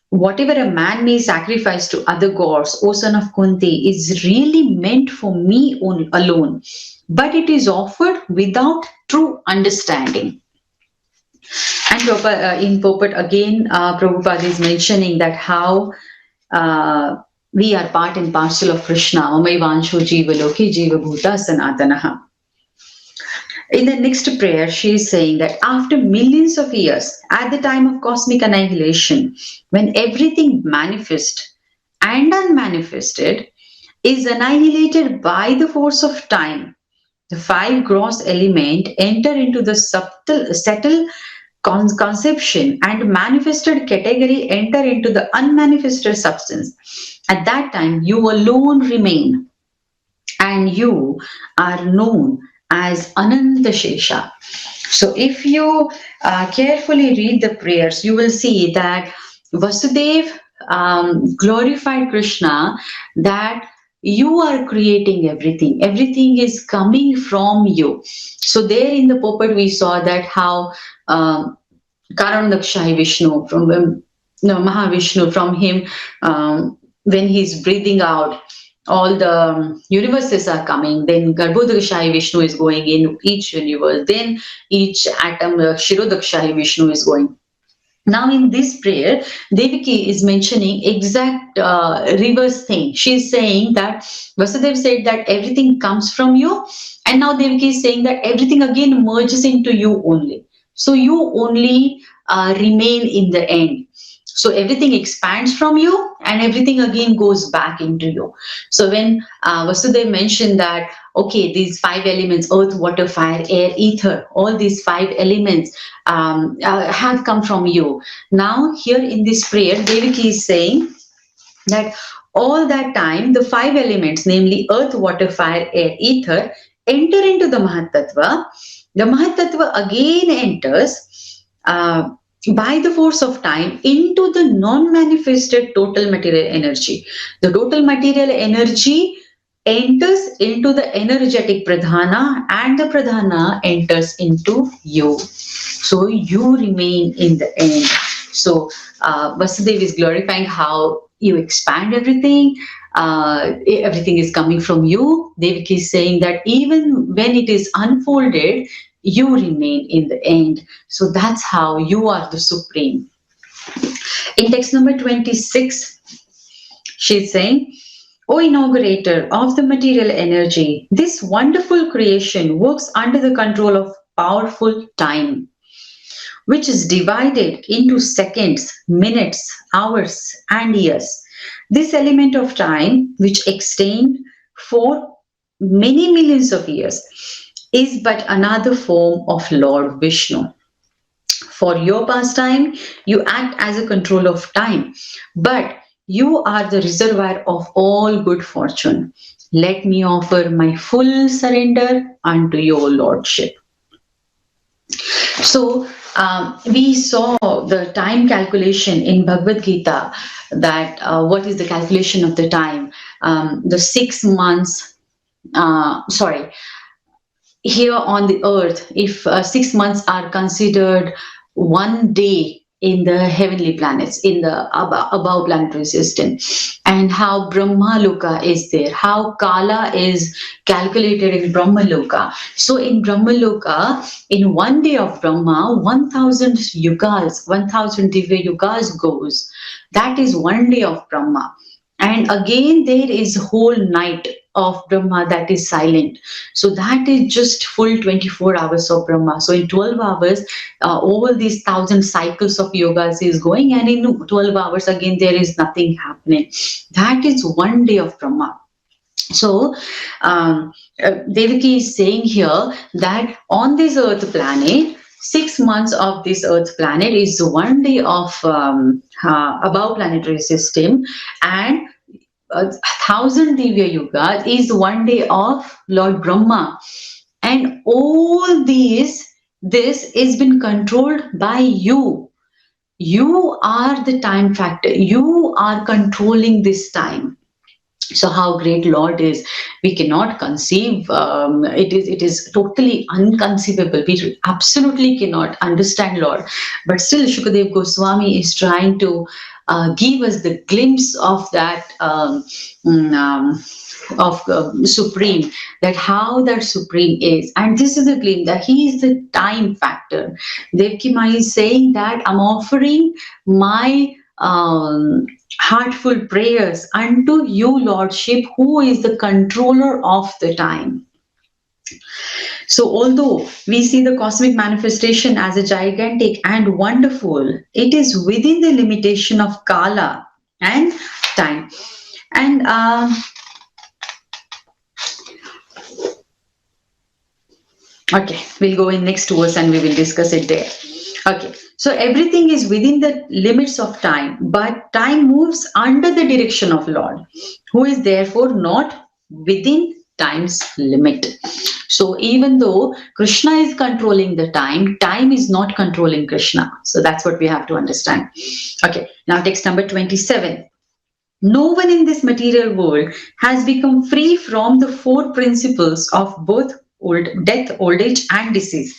whatever a man may sacrifice to other gods, O son of Kunti, is really meant for me alone, but it is offered without true understanding. And in purport again, Prabhupada is mentioning that how we are part and parcel of Krishna. Omaivansho jiva loke jiva bhuta sanatanaha. In the next prayer, she is saying that after millions of years, at the time of cosmic annihilation, when everything manifest and unmanifested is annihilated by the force of time, the 5 gross elements enter into the subtle conception, and manifested category enter into the unmanifested substance. At that time, you alone remain, and you are known as Ananta Shesha. So if you carefully read the prayers, you will see that Vasudev glorified Krishna, that you are creating everything. Everything is coming from you. So there in the purport, we saw that how Karandakshahi Vishnu, from Mahavishnu, from him, when he's breathing out, all the universes are coming. Then Garbhodakshahi Vishnu is going in each universe. Then each atom, Shirodakshahi Vishnu is going. Now in this prayer, Devaki is mentioning exact reverse thing. She's saying that Vasudev said that everything comes from you, and now Devaki is saying that everything again merges into you only. So you only remain in the end. So everything expands from you and everything again goes back into you. So when Vasudev mentioned that, okay, these 5 elements, earth, water, fire, air, ether, all these 5 elements have come from you. Now here in this prayer, Devaki is saying that all that time, the 5 elements, namely earth, water, fire, air, ether, enter into the Mahatattva. The Mahatattva again enters by the force of time into the non-manifested total material energy. The total material energy enters into the energetic pradhana, and the pradhana enters into you. So you remain in the end. So Vasudev is glorifying how you expand everything. Everything is coming from you. Devaki is saying that even when it is unfolded, you remain in the end. So that's how you are the supreme. In text number 26, she's saying, O inaugurator of the material energy, this wonderful creation works under the control of powerful time, which is divided into seconds, minutes, hours, and years. This element of time, which extend for many millions of years, is but another form of Lord Vishnu. For your pastime, you act as a control of time, but you are the reservoir of all good fortune. Let me offer my full surrender unto your lordship. So we saw the time calculation in Bhagavad Gita, that what is the calculation of the time? The 6 months, sorry, here on the earth, if 6 months are considered one day in the heavenly planets, in the above planetary system, and how Brahma Loka is there, how Kala is calculated in Brahma Loka. So in Brahma Loka, in one day of Brahma, 1000 yugas, 1000 Divya yugas goes. That is one day of Brahma. And again, there is whole night of Brahma that is silent. So that is just full 24 hours of Brahma. So in 12 hours, all these 1000 cycles of yogas is going, and in 12 hours again, there is nothing happening. That is one day of Brahma. So Devaki is saying here that on this earth planet, 6 months of this earth planet is one day of above planetary system, and 1000 Divya Yugas is one day of Lord Brahma. And all this is been controlled by you. You are the time factor. You are controlling this time. So how great Lord is, we cannot conceive. It is totally unconceivable. We absolutely cannot understand Lord. But still, Shukadev Goswami is trying to give us the glimpse of that Supreme, that how that Supreme is. And this is the glimpse that He is the time factor. Devaki Mai is saying that I'm offering my heartful prayers unto you, Lordship, who is the controller of the time. So although we see the cosmic manifestation as a gigantic and wonderful, it is within the limitation of Kala and time. And okay, we'll go in next verse and we will discuss it there. Okay, so everything is within the limits of time, but time moves under the direction of Lord, who is therefore not within time's limit. So even though Krishna is controlling the time, time is not controlling Krishna. So that's what we have to understand. Okay, now text number 27. No one in this material world has become free from the four principles of both death, old age, and disease,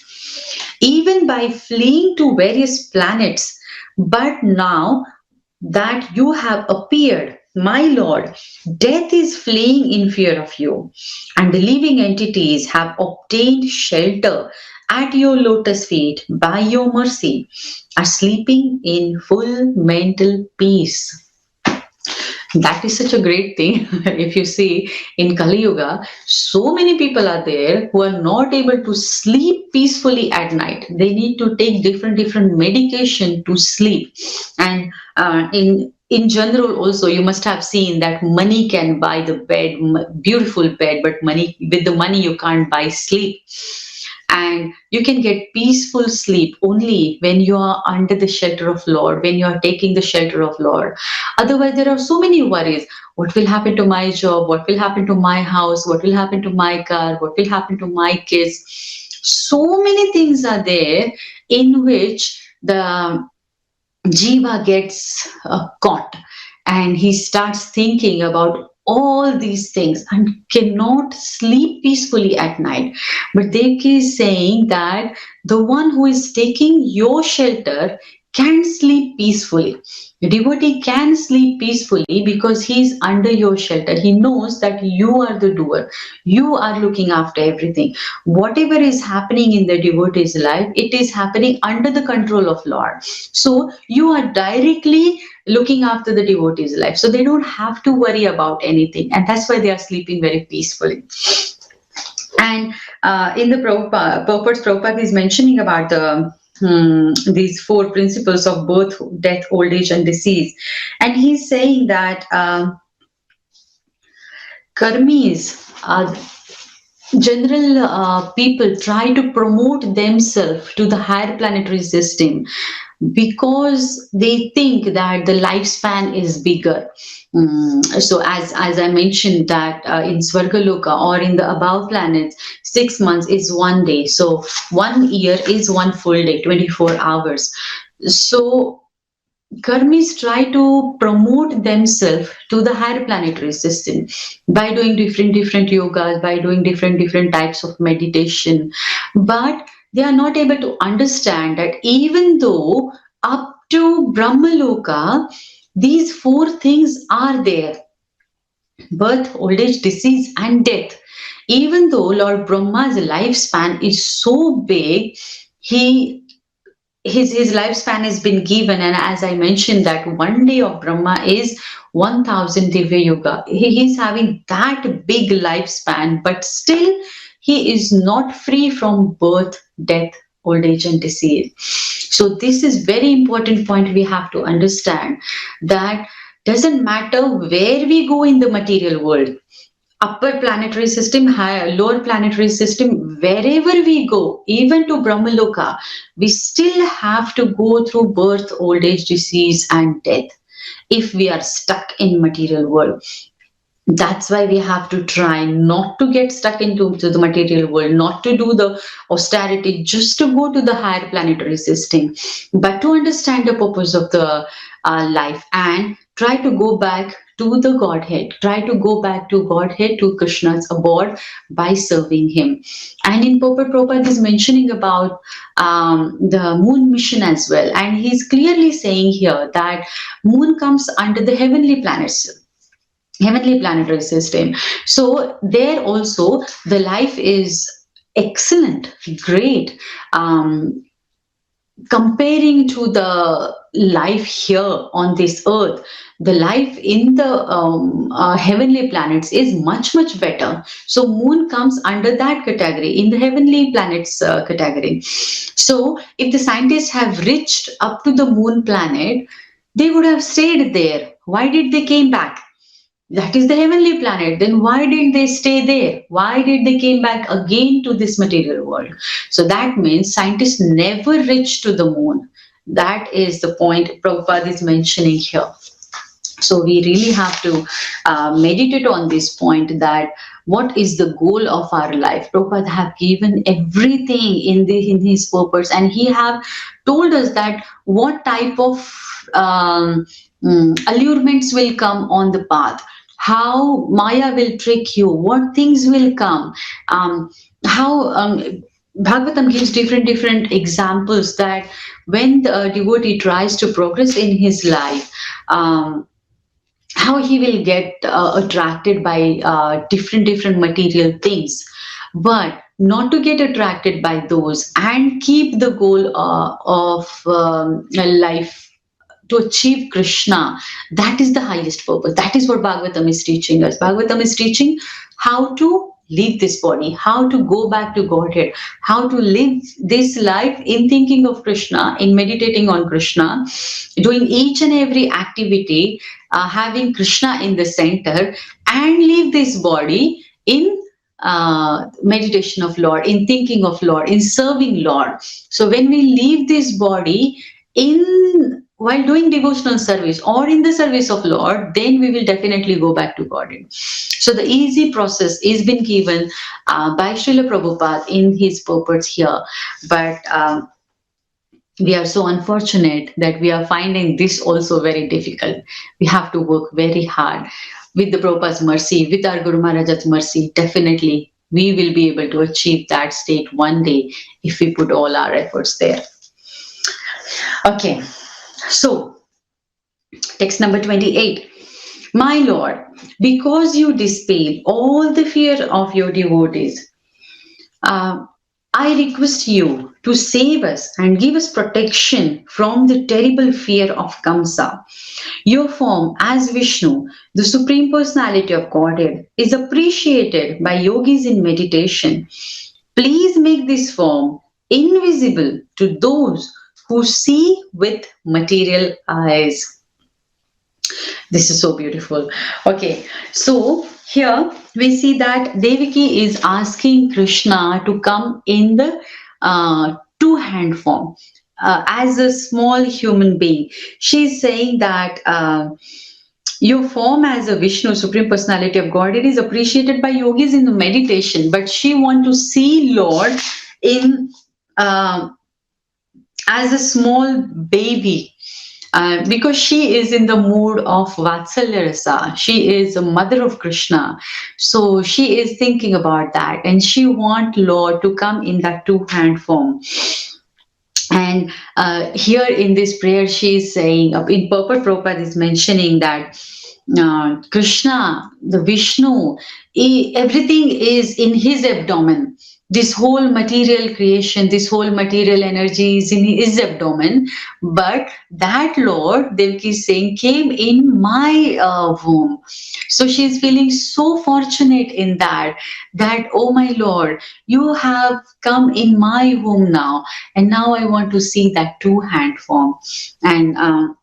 even by fleeing to various planets. But now that you have appeared, my Lord, death is fleeing in fear of you, and the living entities have obtained shelter at your lotus feet by your mercy, are sleeping in full mental peace. That is such a great thing. If you see in Kali Yuga, so many people are there who are not able to sleep peacefully at night. They need to take different medication to sleep. And in general also, you must have seen that money can buy the bed, beautiful bed, but with the money you can't buy sleep. And you can get peaceful sleep only when you are under the shelter of Lord, when you are taking the shelter of Lord. Otherwise, there are so many worries. What will happen to my job? What will happen to my house? What will happen to my car? What will happen to my kids? So many things are there in which the Jiva gets caught, and he starts thinking about all these things and cannot sleep peacefully at night. But Devaki is saying that the one who is taking your shelter can sleep peacefully. A devotee can sleep peacefully because he is under your shelter. He knows that you are the doer. You are looking after everything. Whatever is happening in the devotee's life, it is happening under the control of Lord. So you are directly looking after the devotee's life. So they don't have to worry about anything. And that's why they are sleeping very peacefully. And in the purpose, Prabhupada is mentioning about these four principles of birth, death, old age, and disease. And he's saying that karmis, general people try to promote themselves to the higher planetary system because they think that the lifespan is bigger. So as I mentioned that in Swargaloka or in the above planets, 6 months is 1 day. So 1 year is one full day, 24 hours. So Karmis try to promote themselves to the higher planetary system by doing different yogas, by doing different types of meditation, but they are not able to understand that even though up to Brahmaloka, these four things are there: birth, old age, disease, and death. Even though Lord Brahma's lifespan is so big, he his lifespan has been given, and as I mentioned that 1 day of Brahma is 1000 Divya Yuga. He's having that big lifespan, but still he is not free from birth, death, old age, and disease. So this is very important point we have to understand, that doesn't matter where we go in the material world, upper planetary system, higher, lower planetary system, wherever we go, even to Brahmaloka, we still have to go through birth, old age, disease, and death if we are stuck in material world. That's why we have to try not to get stuck into the material world, not to do the austerity just to go to the higher planetary system, but to understand the purpose of the life and try to go back to the Godhead, try to go back to Godhead, to Krishna's abode by serving him. And in Prabhupada is mentioning about the moon mission as well. And he's clearly saying here that moon comes under the heavenly planets, heavenly planetary system. So there also the life is excellent, great. Comparing to the life here on this earth, the life in the heavenly planets is much better. So moon comes under that category, in the heavenly planets category. So if the scientists have reached up to the moon planet, they would have stayed there. Why did they came back? That is the heavenly planet. Then why did they stay there? Why did they came back again to this material world? So that means scientists never reach to the moon. That is the point Prabhupada is mentioning here. So we really have to meditate on this point, that what is the goal of our life. Prabhupada have given everything in his purpose, and he have told us that what type of allurements will come on the path, how Maya will trick you, what things will come, how Bhagavatam gives different examples that when the devotee tries to progress in his life, how he will get attracted by different material things, but not to get attracted by those and keep the goal of life to achieve Krishna. That is the highest purpose. That is what Bhagavatam is teaching us. Bhagavatam is teaching how to leave this body, how to go back to Godhead, how to live this life in thinking of Krishna, in meditating on Krishna, doing each and every activity, having Krishna in the center, and leave this body in meditation of Lord, in thinking of Lord, in serving Lord. So when we leave this body in while doing devotional service or in the service of Lord, then we will definitely go back to God. So the easy process is been given by Srila Prabhupada in his purports here. But we are so unfortunate that we are finding this also very difficult. We have to work very hard. With the Prabhupada's mercy, with our Guru Maharaj's mercy, definitely we will be able to achieve that state one day if we put all our efforts there. Okay. So, text number 28. My Lord, because you dispel all the fear of your devotees, uh, I request you to save us and give us protection from the terrible fear of Kamsa. Your form as Vishnu, the Supreme Personality of Godhead, is appreciated by yogis in meditation. Please make this form invisible to those who see with material eyes. This is so beautiful. Okay, so here we see that Devaki is asking Krishna to come in the two-hand form as a small human being. She's saying that. Your form as a Vishnu, Supreme Personality of God, it is appreciated by yogis in the meditation, but she want to see Lord in uh, as a small baby, because she is in the mood of Vatsalya Rasa. She is a mother of Krishna. So she is thinking about that and she want Lord to come in that two-hand form. And here in this prayer, she is saying, in purport, Prabhupada is mentioning that Krishna, the Vishnu, everything is in his abdomen. This whole material creation, this whole material energy is in his abdomen. But that Lord, Devaki is saying, came in my womb. So she is feeling so fortunate in that, that, oh my Lord, you have come in my womb now. And now I want to see that two-hand form. And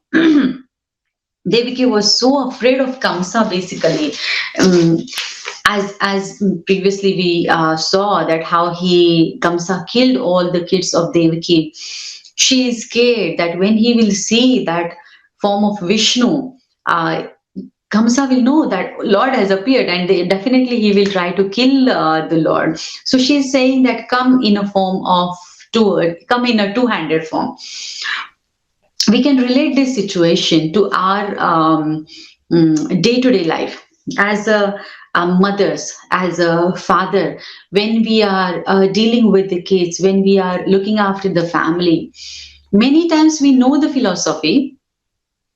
Devaki was so afraid of Kamsa basically. Um, as previously we saw that how he Kamsa killed all the kids of Devaki. She is scared that when he will see that form of Vishnu, uh, Kamsa will know that Lord has appeared and definitely he will try to kill the Lord. So she is saying that come in a form of come in a two-handed form. We can relate this situation to our day-to-day life as a mothers, as a father, when we are dealing with the kids, when we are looking after the family. Many times we know the philosophy,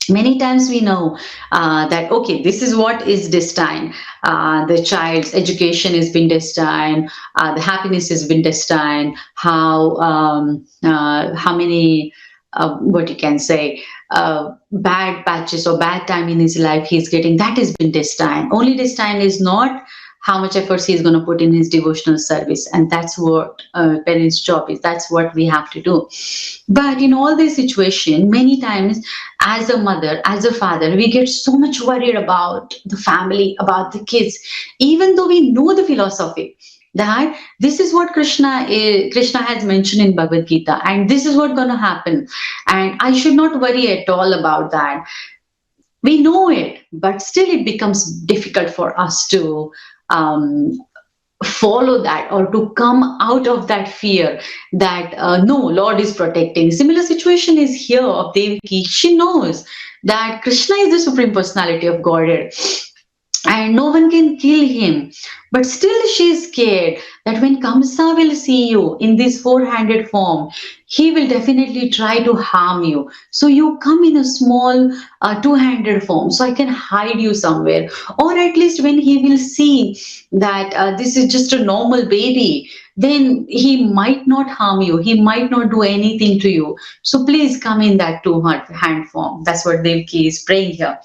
many times we know that okay, this is what is destined. The child's education has been destined, the happiness has been destined, how many what you can say bad patches or bad time in his life he's getting, that has been destined. Only destined is not how much efforts he's going to put in his devotional service, and that's what parents' job is, that's what we have to do. But in all this situation, many times as a mother, as a father, we get so much worried about the family, about the kids, even though we know the philosophy that this is what Krishna has mentioned in Bhagavad Gita, and this is what's going to happen, and I should not worry at all about that. We know it, but still it becomes difficult for us to um, follow that or to come out of that fear that no, Lord is protecting. Similar situation is here of Devaki. She knows that Krishna is the Supreme Personality of Godhead and no one can kill him. But still she is scared that when Kamsa will see you in this four-handed form, he will definitely try to harm you. So you come in a small two-handed form so I can hide you somewhere. Or at least when he will see that this is just a normal baby, then he might not harm you. He might not do anything to you. So please come in that two-hand form. That's what Devaki is praying here.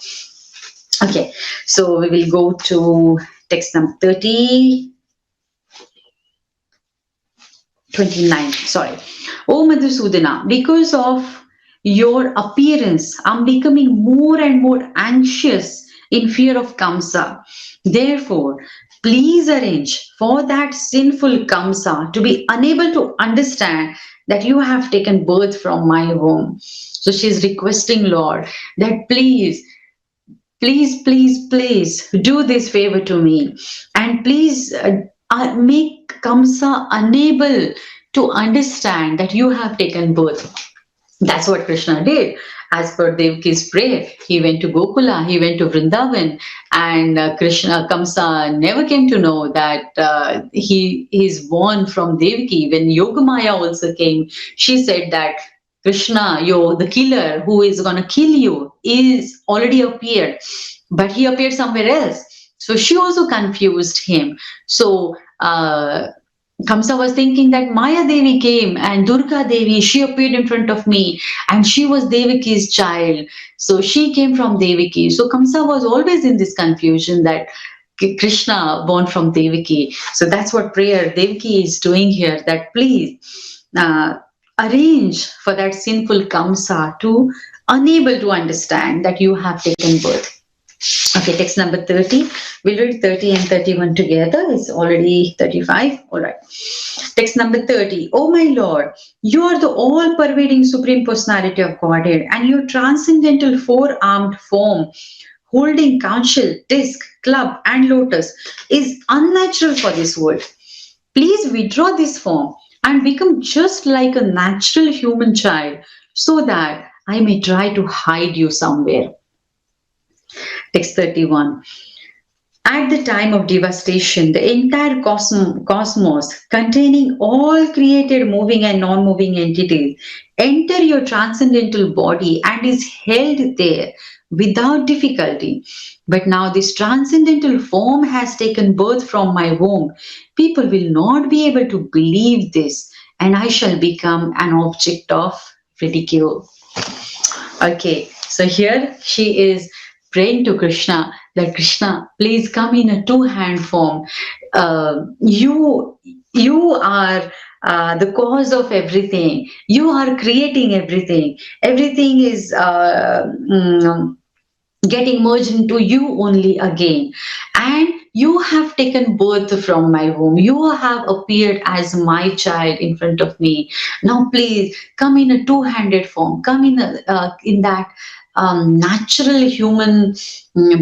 Okay, so we will go to text number 29. Sorry. Oh Madhusudana, because of your appearance, I'm becoming more and more anxious in fear of Kamsa. Therefore, please arrange for that sinful Kamsa to be unable to understand that you have taken birth from my womb. So she's requesting Lord that please do this favor to me, and please make Kamsa unable to understand that you have taken birth. That's what Krishna did. As per Devaki's prayer, he went to Gokula, he went to Vrindavan, and Krishna Kamsa never came to know that he is born from Devaki. When Yogamaya also came, she said that Krishna, the killer who is gonna kill you, is already appeared, but he appeared somewhere else. So she also confused him. So Kamsa was thinking that Maya Devi came and Durga Devi, she appeared in front of me and she was Devaki's child. So she came from Devaki. So Kamsa was always in this confusion that Krishna born from Devaki. So that's what prayer Devaki is doing here, that please uh, arrange for that sinful Kamsa to unable to understand that you have taken birth. Okay, text number 30. We'll read 30 and 31 together. It's already 35. All right. Text number 30. Oh my Lord, you are the all pervading Supreme Personality of Godhead, and your transcendental four armed form, holding council, disc, club, and lotus, is unnatural for this world. Please withdraw this form and become just like a natural human child so that I may try to hide you somewhere. Text 31. At the time of devastation, the entire cosmos, containing all created moving and non moving entities, enter your transcendental body and is held there without difficulty. But now this transcendental form has taken birth from my womb. People will not be able to believe this, and I shall become an object of ridicule. Okay, so here she is praying to Krishna that Krishna, please come in a two-hand form. You are the cause of everything. You are creating everything. Everything is getting merged into you only again, and you have taken birth from my womb. You have appeared as my child in front of me. Now please come in a two-handed form, come in that natural human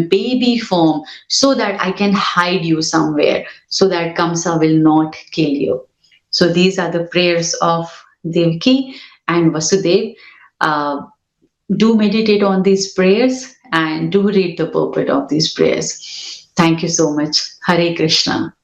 baby form, so that I can hide you somewhere, so that Kamsa will not kill you. So these are the prayers of Devaki and Vasudev. uh, do meditate on these prayers and do read the purport of these prayers. Thank you so much. Hare Krishna.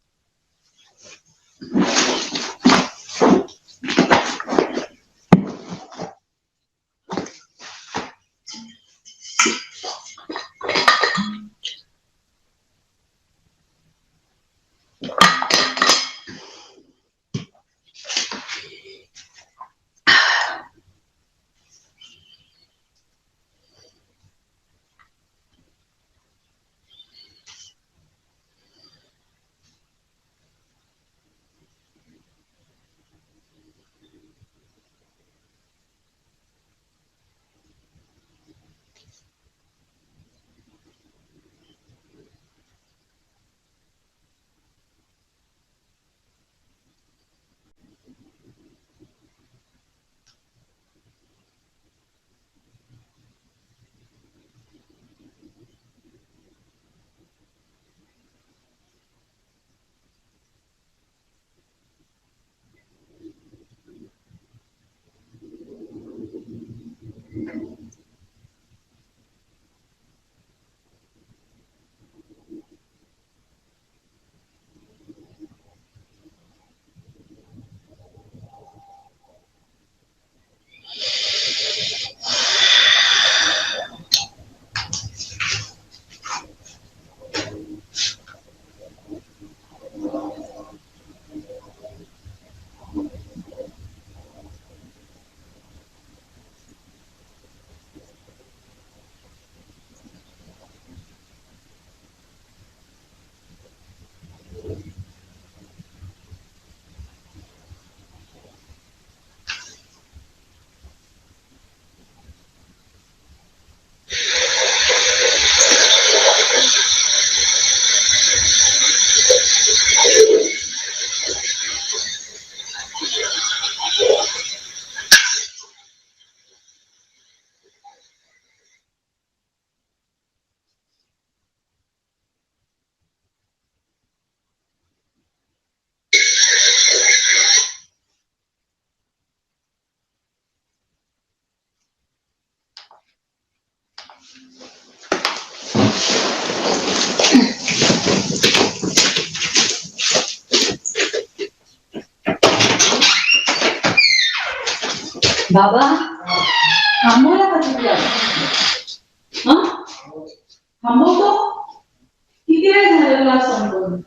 Baba, थांबवला का तुम्ही थांबवतो किती वेळ झाला class संपवून